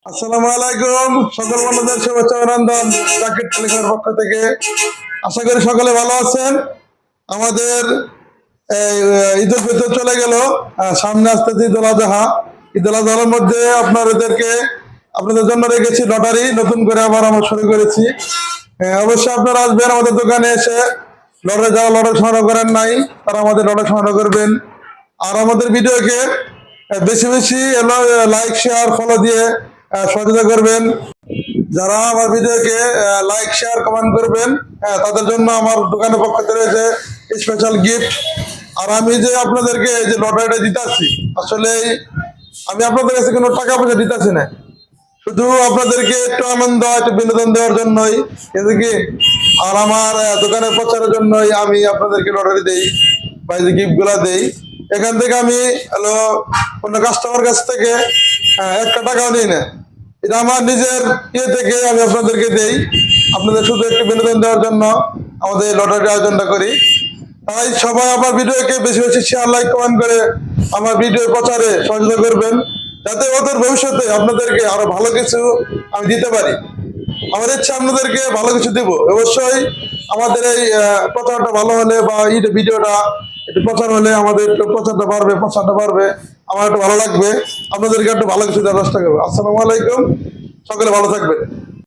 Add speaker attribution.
Speaker 1: আসসালামু আলাইকুম, সকল বন্ধুদের শুভেচ্ছা অভিনন্দন জাকির টেলিকমের পক্ষ থেকে। আশা করি সকলে ভালো আছেন। আমাদের ঈদুল ফিতর চলে গেল, সামনে আসতেছে ঈদুল আজহা। ঈদুল আজহার মধ্যে আপনাদের জন্য রেখেছি লটারি, নতুন করে আবার আমরা শুরু করেছি। অবশ্যই আপনারা আসবেন আমাদের দোকানে এসে লটারি, যারা লটারি সংগ্রহ করেন নাই তারা আমাদের লটারি সংগ্রহ করবেন। আর আমাদের ভিডিওকে বেশি বেশি লাইক শেয়ার ফলো দিয়ে সহযোগিতা করবেন। যারা আমার ভিডিওকে লাইক শেয়ার কমেন্ট করবেন, তাদের জন্য আমার দোকানের পক্ষ থেকে রয়েছে স্পেশাল গিফট। আর আমি যে আপনাদেরকে যে লটারিটা দিতেছি, আসলে আমি আপনাদের কাছে কোনো টাকা পয়সা দিতেছি না, শুধু আপনাদেরকে একটু আনন্দ একটু বিনোদন দেওয়ার জন্যই, এদিকে আর আমার দোকানের প্রচারের জন্যই আমি আপনাদেরকে লটারি দেই বা যে গিফট গুলা দেই। এখান থেকে আমি কোনো কাস্টমার কাছ থেকে একটা টাকাও নিই না, এটা আমার নিজের ইয়ে থেকে আমি আপনাদেরকে দেই। আপনাদের শুধু একটু বিনোদন দেওয়ার জন্য আমাদের এই লটারির আয়োজনটা করি। তাই সবাই আমার ভিডিওকে বেশি বেশি শেয়ার লাইক কমেন্ট করে আমার ভিডিও প্রচারে সহযোগিতা করবেন, যাতে ওদের ভবিষ্যতে আপনাদেরকে আরো ভালো কিছু আমি দিতে পারি। আমার ইচ্ছা আপনাদেরকে ভালো কিছু দেব। অবশ্যই আমাদের এই প্রচারটা ভালো হলে বা এই ভিডিওটা একটু প্রচার হলে আমাদের একটু প্রচারটা বাড়বে, আমার একটু ভালো লাগবে, আপনাদেরকে একটু ভালো কিছু দেওয়ার চেষ্টা করবো। আসসালামু আলাইকুম, সকলে ভালো থাকবেন।